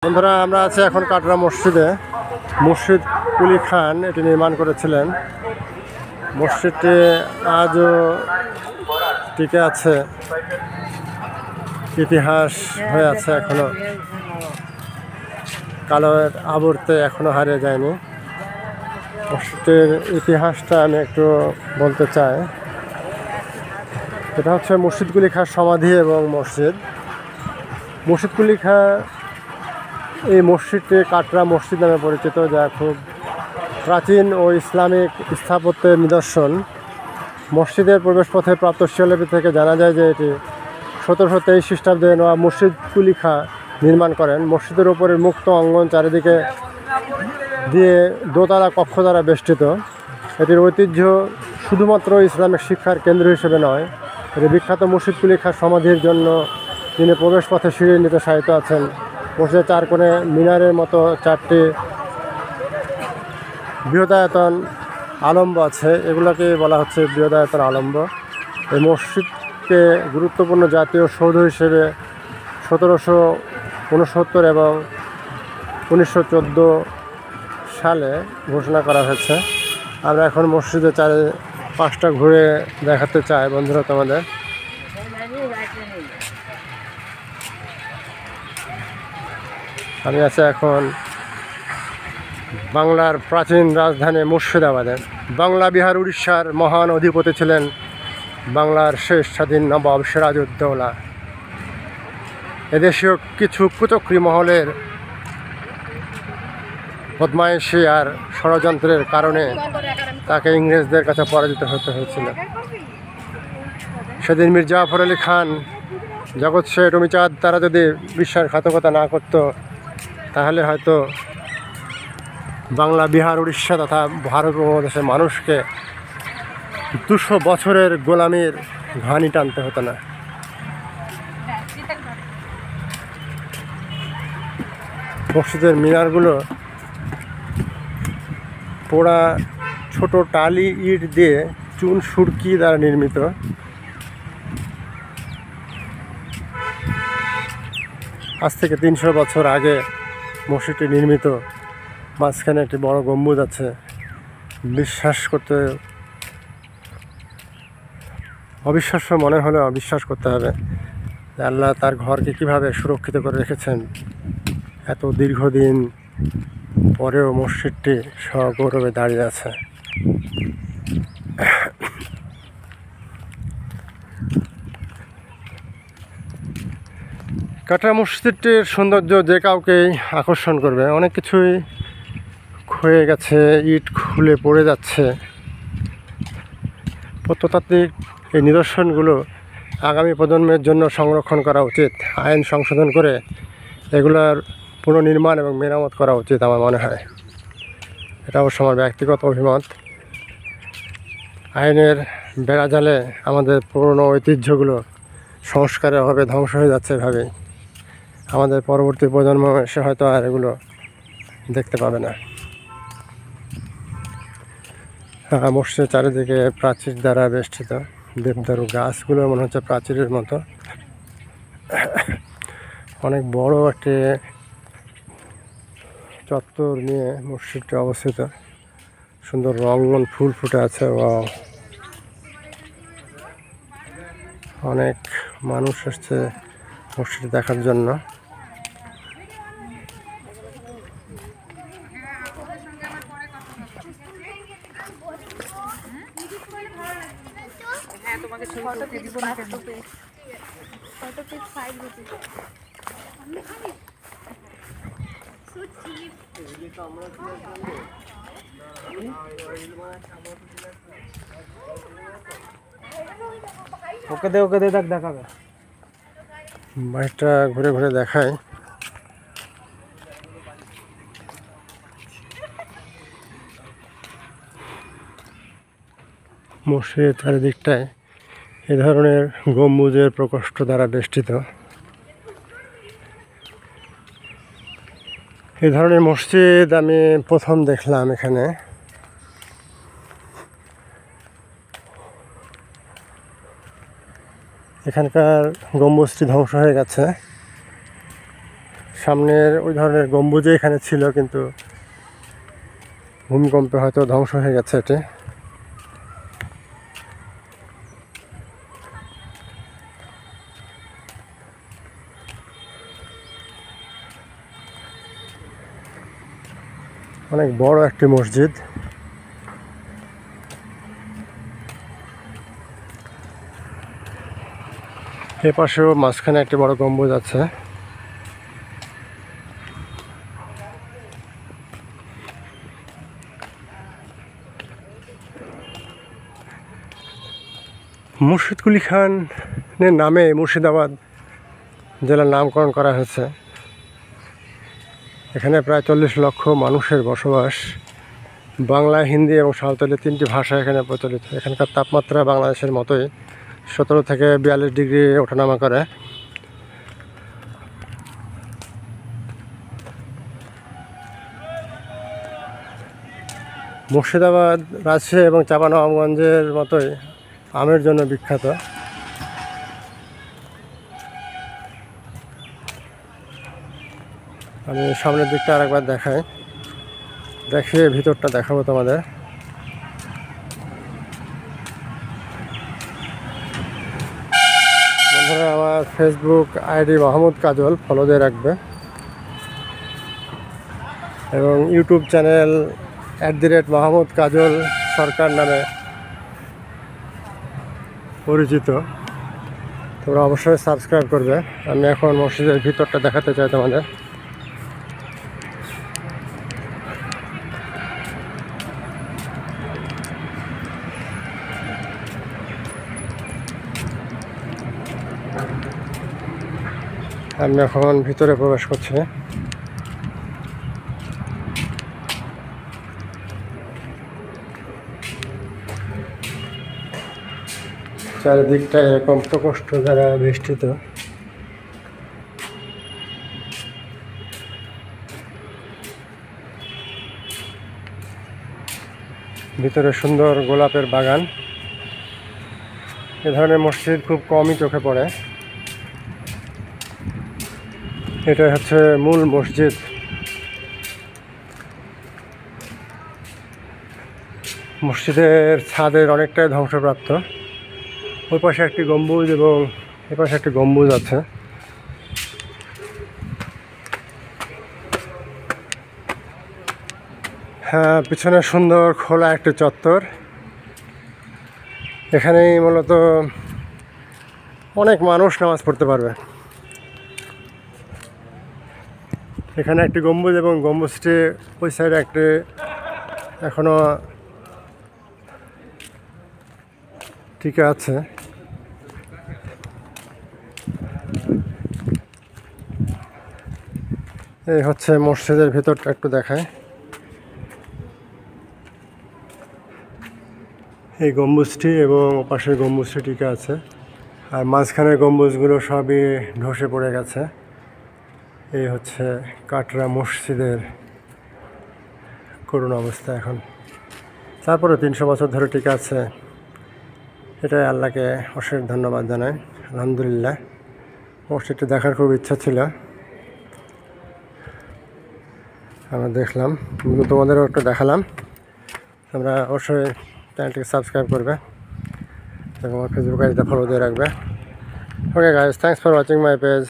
বন্ধুরা আমরা আছি এখন কাটরা মসজিদে। মুর্শিদ কুলি খান এটি নির্মাণ করেছিলেন। মসজিদটি আজও টিকে আছে, ইতিহাস হয়ে আছে, এখনো কালোর আবর্তে এখনো হারিয়ে যায়নি। মসজিদের ইতিহাসটা আমি একটু বলতে চাই। এটা হচ্ছে মুর্শিদ কুলি খাঁর সমাধি এবং মসজিদ। মুর্শিদ কুলি খাঁ এই মসজিদটি কাটরা মসজিদ নামে পরিচিত, যা খুব প্রাচীন ও ইসলামিক স্থাপত্যের নিদর্শন। মসজিদের প্রবেশপথে প্রাপ্ত শিলালিপি থেকে জানা যায় যে এটি 1723 খ্রিস্টাব্দে নবাব মুর্শিদ কুলি খাঁ নির্মাণ করেন। মসজিদের ওপরের মুক্ত অঙ্গন চারিদিকে দিয়ে দোতলা কক্ষ দ্বারা বেষ্টিত। এটির ঐতিহ্য শুধুমাত্র ইসলামিক শিক্ষার কেন্দ্র হিসেবে নয়, এটি বিখ্যাত মুর্শিদ কুলি খাঁর সমাধির জন্য তিনি প্রবেশপথে সিঁড়ি নিতে সাহিত্য আছেন। মসজিদের চার কোণে মিনারের মতো চারটি বৃহদায়তন আলম্ব আছে, এগুলোকে বলা হচ্ছে বৃহদায়তন আলম্ব। এই মসজিদকে গুরুত্বপূর্ণ জাতীয় সৌধ হিসেবে 1769 এবং 1914 সালে ঘোষণা করা হয়েছে। আমরা এখন মসজিদের চারপাশটা ঘুরে দেখাতে চাই বন্ধুরা তোমাদের। আমি আছি এখন বাংলার প্রাচীন রাজধানী মুর্শিদাবাদে। বাংলা বিহার উড়িষ্যার মহান অধিপতি ছিলেন বাংলার শেষ স্বাধীন নবাব সিরাজউদ্দৌলা। এদেশীয় কিছু কুচক্রী মহলের বদমাইশি আর ষড়যন্ত্রের কারণে তাকে ইংরেজদের কাছে পরাজিত হতে হয়েছিল। সেদিন মীর জাফর আলী খান, জগৎ শেঠ, অমিচাঁদ তারা যদি বিশ্বাসঘাতকতা না করত, তাহলে হয়তো বাংলা বিহার উড়িষ্যা তথা ভারত উপমহাদেশের মানুষকে 200 বছরের গোলামির ঘানি টানতে হতো না। মসজিদের মিনারগুলো পোড়া ছোট টালি ইট দিয়ে চুন সুরকি দ্বারা নির্মিত। আজ থেকে 300 বছর আগে মসজিদটি নির্মিত। মাঝখানে একটি বড় গম্বুজ আছে। বিশ্বাস করতে অবিশ্বাস্য মনে হলেও বিশ্বাস করতে হবে যে আল্লাহ তার ঘরকে কিভাবে সুরক্ষিত করে রেখেছেন। এত দীর্ঘদিন পরেও মসজিদটি সগৌরবে দাঁড়িয়ে আছে। কাটরা মসজিদটির সৌন্দর্য যে কাউকেই আকর্ষণ করবে। অনেক কিছুই ক্ষয়ে গেছে, ইট খুলে পড়ে যাচ্ছে। প্রত্নতাত্ত্বিক এই নিদর্শনগুলো আগামী প্রজন্মের জন্য সংরক্ষণ করা উচিত। আইন সংশোধন করে এগুলোর পুনর্নির্মাণ এবং মেরামত করা উচিত আমার মনে হয়। এটা অবশ্য আমার ব্যক্তিগত অভিমত। আইনের বেড়াজালে আমাদের পুরনো ঐতিহ্যগুলো সংস্কারের অভাবে ধ্বংস হয়ে যাচ্ছে। এভাবেই আমাদের পরবর্তী প্রজন্ম এসে হয়তো আর এগুলো দেখতে পাবে না। মসজিদের চারিদিকে প্রাচীর দ্বারা বেষ্টিত। দেবদারু গাছগুলো মনে হচ্ছে প্রাচীরের মতো। অনেক বড় একটি চত্বর নিয়ে মসজিদটি অবস্থিত। সুন্দর রঙন ফুল ফুটে আছে। অনেক মানুষ এসছে মসজিদ দেখার জন্য। ওকে দে দেখাবে। বাইকটা ঘুরে ঘুরে দেখায়। মসজিদের চারিদিকটায় এ ধরনের গম্বুজের প্রকোষ্ঠ দ্বারা বেষ্টিত। এই ধরনের মসজিদ আমি প্রথম দেখলাম এখানে। এখানকার গম্বুজটি ধ্বংস হয়ে গেছে। সামনের ওই ধরনের গম্বুজে এখানে ছিল, কিন্তু ভূমিকম্পে হয়তো ধ্বংস হয়ে গেছে এটি। অনেক বড় একটি মসজিদ। এ পাশেও মাঝখানে একটি বড় গম্বুজ আছে। মুর্শিদ কুলি খানের নামে মুর্শিদাবাদ জেলার নামকরণ করা হয়েছে। এখানে প্রায় 40 লক্ষ মানুষের বসবাস। বাংলা, হিন্দি এবং সাঁওতালি 3টি ভাষা এখানে প্রচলিত। এখানকার তাপমাত্রা বাংলাদেশের মতোই 17 থেকে 42 ডিগ্রি ওঠানামা করে। মুর্শিদাবাদ রাজশাহী এবং চাঁপানবাবগঞ্জের মতোই আমের জন্য বিখ্যাত। আমি সামনের দিকটা আরেকবার দেখিয়ে ভিতরটা দেখাবো তোমাদের। বন্ধুরা, আমার ফেসবুক আইডি মাহমুদ কাজল, ফলো দিয়ে রাখবে, এবং ইউটিউব চ্যানেল @মাহমুদ কাজল সরকার নামে পরিচিত। তোমরা অবশ্যই সাবস্ক্রাইব করবে। আমি এখন মসজিদের ভিতরটা দেখাতে চাই তোমাদের। আমি এখন ভিতরে প্রবেশ করছি। চারিদিকটা এরকম প্রকোষ্ঠ দ্বারা বেষ্টিত। ভিতরে সুন্দর গোলাপের বাগান। এ ধরনের মসজিদ খুব কমই চোখে পড়ে। এটা হচ্ছে মূল মসজিদ। মসজিদের ছাদের অনেকটাই ধ্বংসপ্রাপ্ত। ওই পাশে একটি গম্বুজ এবং এ পাশে একটি গম্বুজ আছে। হ্যাঁ, পিছনে সুন্দর খোলা একটি চত্বর। এখানেই মূলত অনেক মানুষ নামাজ পড়তে পারবে। এখানে একটি গম্বুজ এবং গম্বুজটি ওই সাইডে একটি এখনো টিকে আছে। এই হচ্ছে মসজিদের ভিতরটা, একটু দেখায়। এই গম্বুজটি এবং পাশের গম্বুজটি টিকে আছে, আর মাঝখানের গম্বুজগুলো সবই ধসে পড়ে গেছে। এই হচ্ছে কাটরা মসজিদের করুণ অবস্থা এখন। তারপরে 300 বছর ধরে টিকে আছে, এটাই আল্লাহকে অশেষ ধন্যবাদ জানাই। আলহামদুলিল্লাহ। মসজিদটি দেখার খুব ইচ্ছা ছিল, আমরা দেখলাম, তোমাদেরও একটু দেখালাম। তোমরা অবশ্যই চ্যানেলটিকে সাবস্ক্রাইব করবে এবং আমার ফেসবুক আইডিটা ফলো দিয়ে রাখবে। Okay guys, thanks for watching my page.